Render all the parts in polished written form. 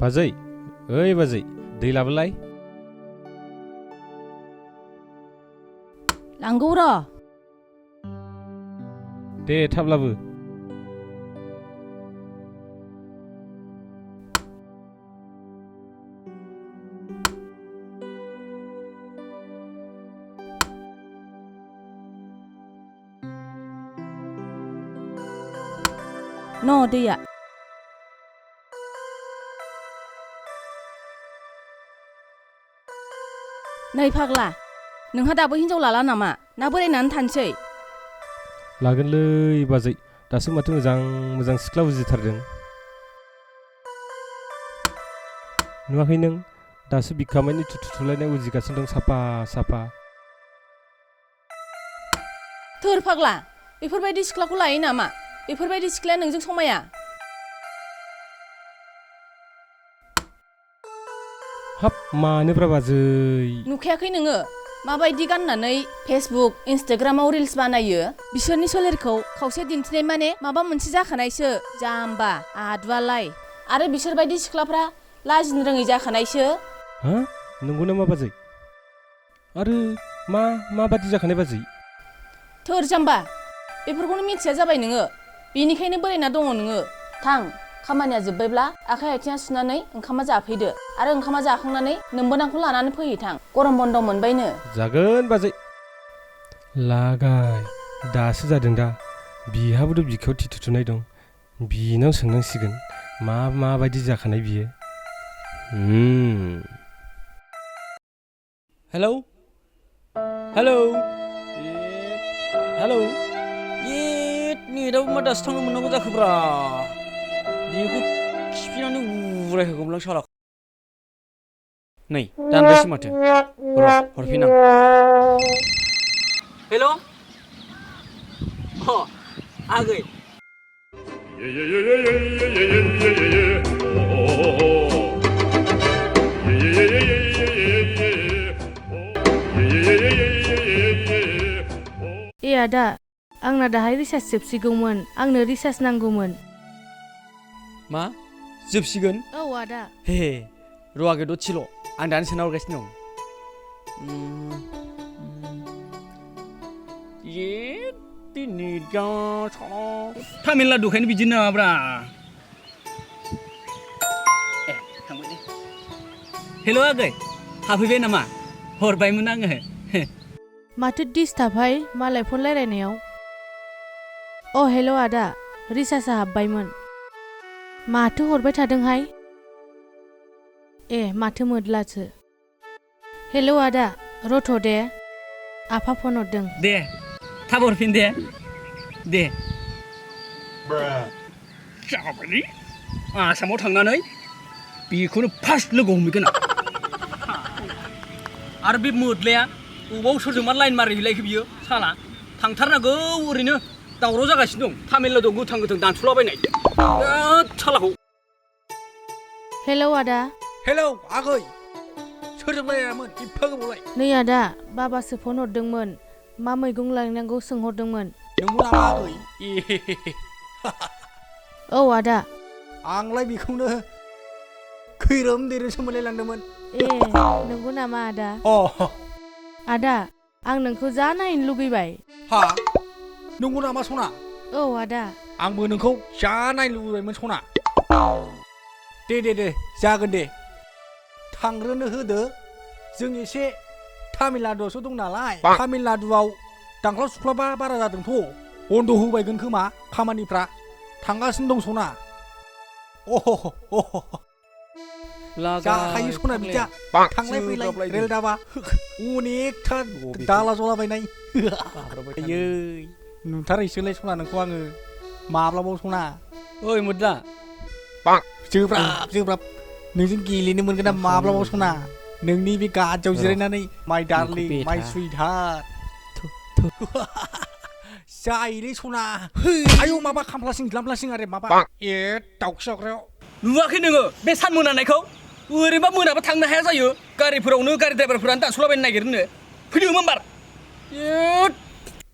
बाजै ओइ बाजै दै लाबोलाय लांगौ र' दे थाब लाबो न' दैया नै फाग्ला नोंहा दाबो हिनजाव लाला नामा ना बोरायनानै थानोसै लागोनलै बाजै दासो माथो मोजां मोजां सिख्ला बुजिथारदों नुवाखै नों दासो बिखामायनि थुथुथुलायनाय उजिगासिनो दं साफा साफा थोर फाग्ला बेफोरबायदि सिख्लाखौ लायो नामा बेफोरबायदि सिख्लाया नोंजों समाया हाब मानोब्रा बाजै नुखायाखै नोङो माबायदि गाननानै फेसबुक इन्सटाग्रामाव रिल्स बानायो बिसोरनि सोलेरखौ खावसे दिन्थिनाय माने माबा मोनसे जाखानायसो जाम्बा आदुवालाय आरो बिसोरबायदि सिख्लाफ्रा लाजिनो रोङै जाखानायसो हा नंगौ नामा बाजै आरो माबादि जाखानाय बाजै थोर जाम्बा बेफोरखौनो मिथिया जाबाय नोङो बेनिखायनो बोरायना दङ नोङो थां खामानिया जोब्बायब्ला आखाइ आथिङा सुनानै ओंखामा जाफैदो आरो ओंखामा जाखांनानै नोंबोनांखौ लानानै फैयो थां गरम बन्द मोनबायनो जागोन बाजै लागाय दासो जादों दा बिहाबोथ' बिखायाव थिथुथुनाय दं बिनाव सोंनांसिगोन माबायदि जाखानाय बियो हेलौ हेलौ हेलौ नेटआबो मा दासो थांनो मोननांगौ जाखोब्रा बेखौ खिफिनानै उरायहोगौमोन आं साला नै दानबायसो माथो र' हरफिन आं हेल' आगै ए आदा आंना दाहाय रिसार्ज जोबसिगौमोन आंनो रिसार्ज नांगौमोन मा जोबसिगोन औ आदा हे र' आगै दसेल' आं दानो सोना हरगासिनो दं तामिलनाडु दुखायनो बिदि नामाब्रा ए थांबाय दे हेल' आगै हाफैबाय नामा हरबायमोन आङो माथो डिस्टार्बहाय मालाय फन रायलायनायाव अ हेल' आदा रिसार्जआ हाबबायमोन माथो हरबाय थादोंहाय ए माथो मोदलासो हेल' आदा रथ' दे आफा फन हरदों दे थाब हरफिन दे जाबायलै आसामाव थांनानै बेखौनो फार्स्ट लोगो हमहैगोन आरो बे मोदलाया अबाव सोरजोंबा लाइन मारिहैलायखो बियो साला थांथारनांगौ ओरैनो दावराव जागासिनो दं तामिलनाडुआव गोथां दानसुलाबायनाय सालाखौ हेलौ आदा हेलौ आगै सोरजों रायलायामोन एफा गोबावलाय नै आदा बाबासो फन हरदोंमोन मा मैगं लायनांगौ सोंहरदोंमोन नोंगौ नामा आगै औ आदा आंलाय बेखौनो खैरोम दैरोमसो मोनलायलांदोंमोन ए नंगौ नामा आदा अ आदा आं नोंखौ जा नायनो लुगैबाय हा नंगौ नामा सना औ आदा आंबो नोंखौ जा नायनो लुबैबायमोन सना दे जागोन दे थांग्रोनो होदो जों एसे तामिलनाडुआवसो दं नालाय तामिलनाडुआव दांख्ला सुख्लाबा बारा जादोंथ' बन्द' होबायगोन खोमा खामानिफ्रा थांगासिनो दं सना जाखायो सना बिदिया थांलाय फैलाय रेल दाबा अनेकथा दाला जलाबायनाय आयै नुथारैसोलाय सना नोंखौ आङो माब्लाबाव सना ओइ मोदला जोब्राब नोंजों गेलेनो मोनगोन ना माब्लाबाव सना नोंनि बे गाज्रियाव जिरायनानै माइ डार्लिं माइ सुइटहार्ट जायोलै सना आयौ माबा खामफ्लासिं ग्लामफ्लासिं आरो माबा ए दाउखि जाग्रायाव नुवाखै नोङो बे सान मोनानायखौ ओरैनोबा मोनाबा थांनो हाया जायो गारिफोरावनो गारि ड्राइभारफोरानो दानसलाबायनो नागिरनो फैदो मोनबार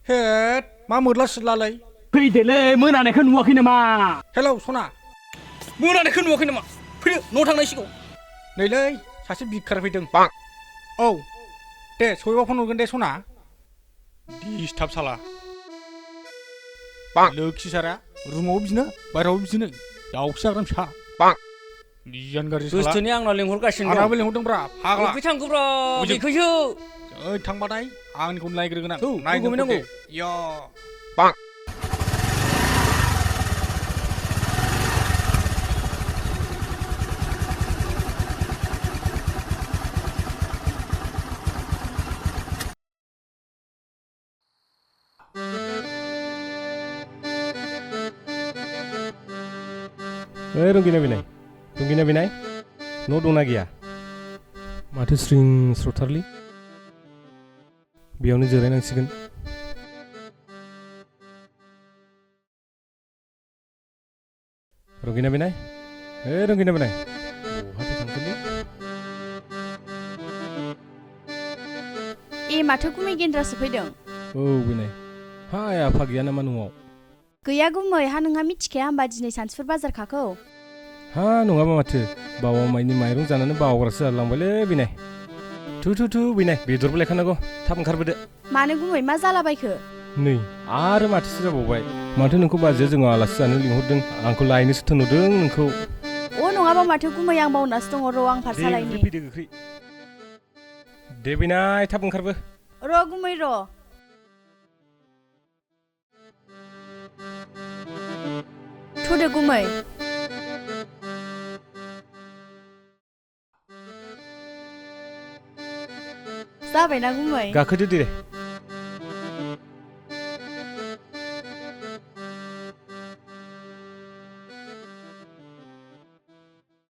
हेद मा मोदला सिदलालै फैदोलै मोनानायखौ नुवाखै नामा हेलौ सना मोनानायखौ नुवाखै नामा फैदो न' थांनांसिगौ नैलै सासे बिखार फैदों औ दे सहैबा फन हरगोन दे सना दिस्टार्ब साला लोखि सारा रुमाव बिदिनो बाहेरायाव बिदिनो दाउखि जाग्रा फिसा बियान गाज्रि साला बुस्थुनि आंनाव लिंहरगासिनो आंनाबो लिंहरदोंब्रा फाग्ला बबे थांखोब्रा बेखौसो ओइ थांबाथाय आंनिखौ नायग्रोगोन आं थौ नायगोन या ओइ रंगिना बिनाय न' दंना गैया माथो स्रिं स्रथारलै बेयावनो जिरायनांसिगोन रंगिना बिनाय बहाथो थांखोलै ए माथो गुमै गेन्द्रासो फैदों औ बिनाय हाय आफा गैया नामा न'आव गैया गुमै हा नोंहा मिथिखाया होमबा दिनै सानसुफोर बाजार खाखौ हा नङाबा माथो बावा माइनि माइरं जानानै बावग्रासो जालांबायलै बिनाय थु बिनाय बेदरबो लायखानांगौ थाब ओंखारबोदो मानो गुमै मा जालाबायखो नै आरो माथोसो जाबावबाय माथो नोंखौ बाजैया जोंनाव आलासि जानो लिंहरदों आंखौ लायनोसो थिनहरदों नोंखौ अ नङाबा माथो गुमै आं बावनासो दङ र' आं पाठसालानि फैदो गोख्रै दे बिनाय थाब ओंखारबो र' गुमै र' थुदो गुमै जाबायना गुमै गाखोदो दे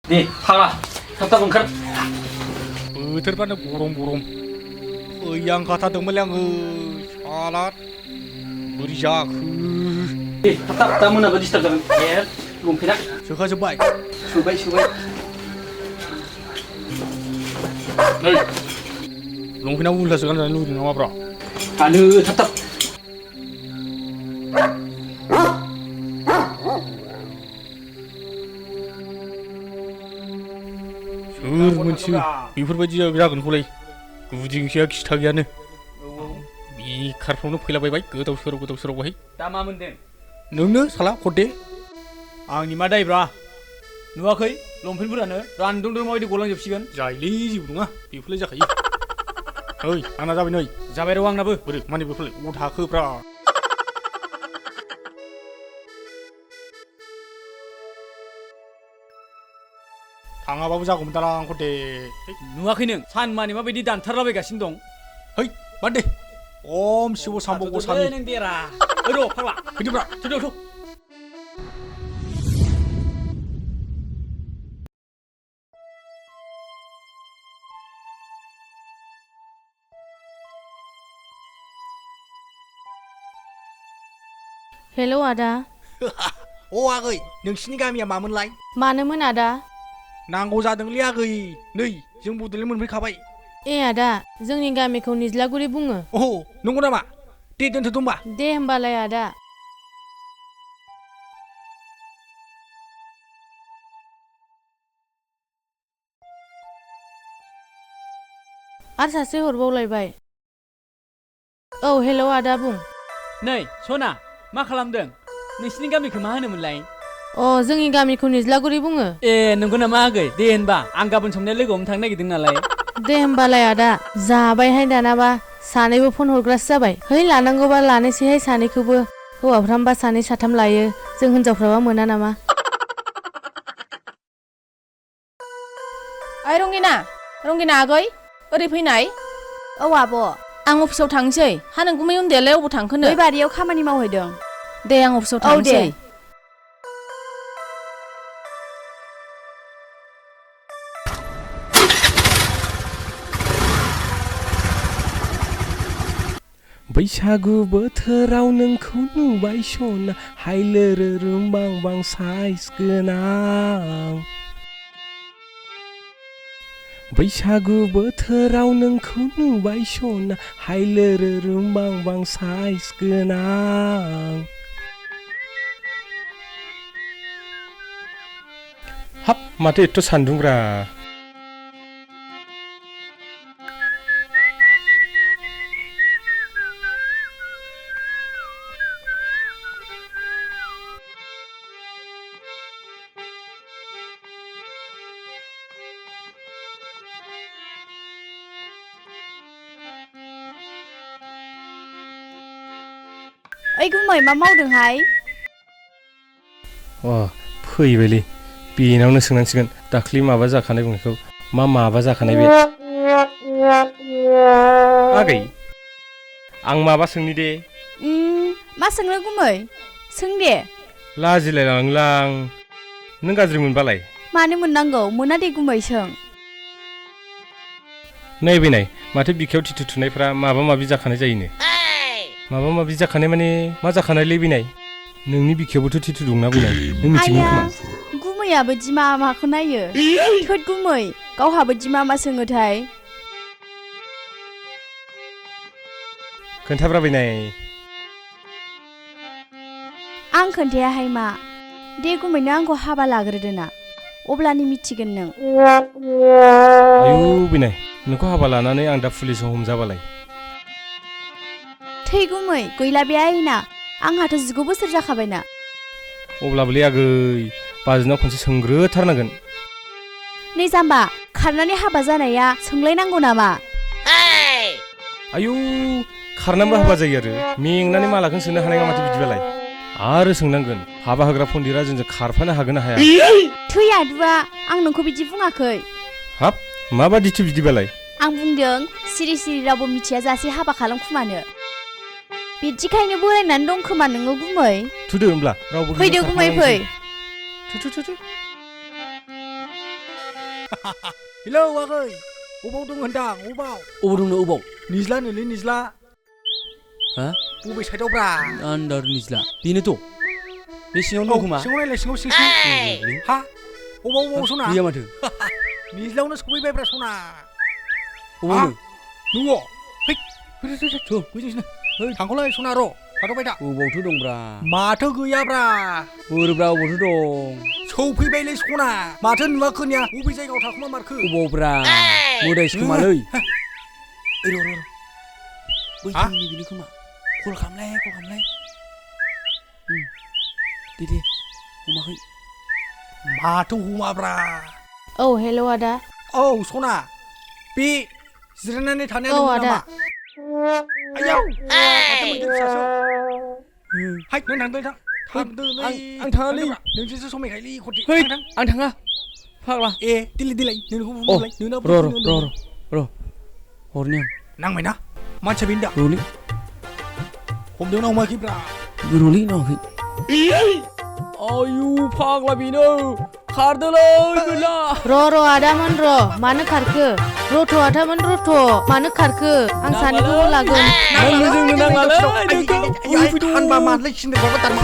दे फाग्ला थाब ओंखार बोथोरफ्रानो गरम फैया ओंखारथारदोंमोनलै आङो साला बोरै जाखो दे थाब दा मोनाबो दिस्टार्ब जागोन ए लंपेन्टआ सोखाजोब्बाय सोबाय नै लंपेन्टआ उल्थासो गानजानो लुबैदों नामाब्रा आनो थाब सोर मोनथियो बेफोरबायदि जागोनखौलाय गुदिंसैया खिथा गैयानो बेखारफ्रावनो फैलाबायबाय गोदाव सोराव दा मा मोनदों नोंनो साला हरदे आंनि मा दायब्रा नुवाखै लंपेन्टफोरानो रानदुं माबायदि गलांजोबसिगोन जायलै जेबो नङा बेफोरलाय जाखायो ओइ आंना जाबाय नै जाबाय र' आंनाबो बोरै माने बेफोरलाय अ थाखोफ्रा थाङाबाबो जागौमोन दालां हरदे नुवाखै नों सानमानि माबायदि दानथारलाबायगासिनो दं है बाद दे ओम शिव साम्ब गसामि नों देरा ओइ र' फाग्ला फैदोब्रा थौ हेलौ आदा अ आगै नोंसिनि गामिया मामोनलाय मानोमोन आदा नांगौ जादोंलै आगै नै जों बड'लेण्ड मोनफैखाबाय ए आदा जोंनि गामिखौ निज्लागुरि बुङो अह नंगौ नामा दे दोनथ'दो होमबा दे होमबालाय आदा आरो सासे हरबावलायबाय औ हेलौ आदा बुं नै सना मा खालामदों नोंसिनि गामिखौ मा होनोमोनलाय अ जोंनि गामिखौ निज्लागुरि बुङो ए नंगौ नामा आगै दे होनबा आं गाबोन समनिया लोगो हमनो थांनो नागिरदों नालाय दे होमबालाय आदा जाबायहाय दानाबा सानैबो फन हरग्रासो जाबाय है लानांगौबा लानोसैहाय सानैखौबो हौवाफ्रामबा सानै साथाम लायो जों हिनजावफ्राबा मोना नामा ओइ रंगिना आगै ओरै फैनाय औ आब' आं अफिसाव थांसै हा नों गुमै उन्दैयालाय अबाव थांखोनो बै बारियाव खामानि मावहैदों दे आं अफिसाव औ दे थांसै बैसागु बोथोराव नोंखौ नुबाय सना हायलोरो रुमबांबां साइज गोनां बैसागु बोथोराव नोंखौ नुबाय सना हायलोरो रुमबांबां साइज गोनां हाब माथो एथ' सान्दुंब्रा ओइ गुमै मा मावदोंहाय फैबायलै बेनावनो सोंनांसिगोन दाख्लि माबा जाखानाय बुंनायखौ माबा जाखानाय बे आगै आं माबा सोंनि दे मा सोंनो गुमै सों दे लाजिलायलांलां नों गाज्रि मोनबालाय मानो मोननांगौ मोना दे गुमै सों नैबे नाय माथो बिखायाव टिटु थुनायफ्रा माबा माबि जाखानाय जायोनो माबा माबि जाखानाय माने मा जाखानायलै बेनाय नोंनि बिखायावबोथ' टिटु दंना बेनाय नों मिथिगौ खोमा गुमैयाबो दि माखौ नायो थोद गुमै गावहाबो दि मा सोङोथाय खोन्थाब्रा बेनाय आं खोन्थायाहाय मा दे गुमैनो आंखौ हाबा लाग्रोदो ना अब्लानो मिथिगोन नों आयु बेनाय नोंखौ हाबा लानानै आं दा पुलिसाव हमजाबालाय थै गुमै गैला बे आयना आंहाथ' 19 बोसोर जाखाबायना अब्लाबोलै आगै बाजैनाव खनसे सोंग्रोथारनांगोन नै जाम्बा खारनानै हाबा जानाया सोंलायनांगौ नामा आयु खारनानैबो हाबा जायो आरो मेंनानै मालाखौनो सोंनो हानाय नङा माथो बिदिबालाय आरो सोंनांगोन हाबा होग्रा पन्डितआ जोंजों खारफानो हागोन ना हाया थै आदुआ आं नोंखौ बिदि बुङाखै हाब माबादिथो बिदिबालाय आं बुंदों सिरि सिरि रावबो मिथिया जासे हाबा खालामखुमानो बिदिखायनो बोरायनानै दं खोमा नोङो गुमै थुदो होमब्ला रावबो फैदो गुमै फै थु हेलौ आगै अबाव दं होनदां अबाव दंनो अबाव निज्ला नोलै निज्ला हा बबे साइडआव ब्रा आन्दार निज्ला बेनोथ' बे सिङावनो दं खोमा सिङाव नायलाय सिङाव सिं हा अबाव सना गैया माथो निज्लायावनो सफैबायब्रा सना अबावनो न'आव फै थांखौलाय सना र' थाथ'बाय दा अबावथो दंब्रा माथो गैयाब्रा बोरब्रा अबावथो दं सौफैबायलै सना माथो नुवा खोनाया बबे जायगायाव थाखुमा मारखो अबावब्रा मोदायसो खोमालै र' बैथांनि बेनो खोमा कल खालामलाय दे हमाखै माथो हमाब्रा औ हेल' आदा औ सना बे जिरायनानै थानाया औ नों आदा नामा आयाव माथो मैदेर फिसासो हाय नों थांदोलै आं थाङालै नोंसोरसो समायखायलै खथि आं थाङा फाग्ला ए दिलाय नोंखौ बुंलाय र' हरनि आं नांबायना मानसिया बेनो दा र'लै हमदों ना हमाखैब्रा र'लै नाङाखै आयु फाग्ला बेनो खारदोलै गैला र' आदामोन र' मानो खारखो रथ' आदामोन रथ' मानो खारखो आं सानैखौबो लागोन जोंनो नांलालै हानबा मानलाय सिन्दों बाबा दान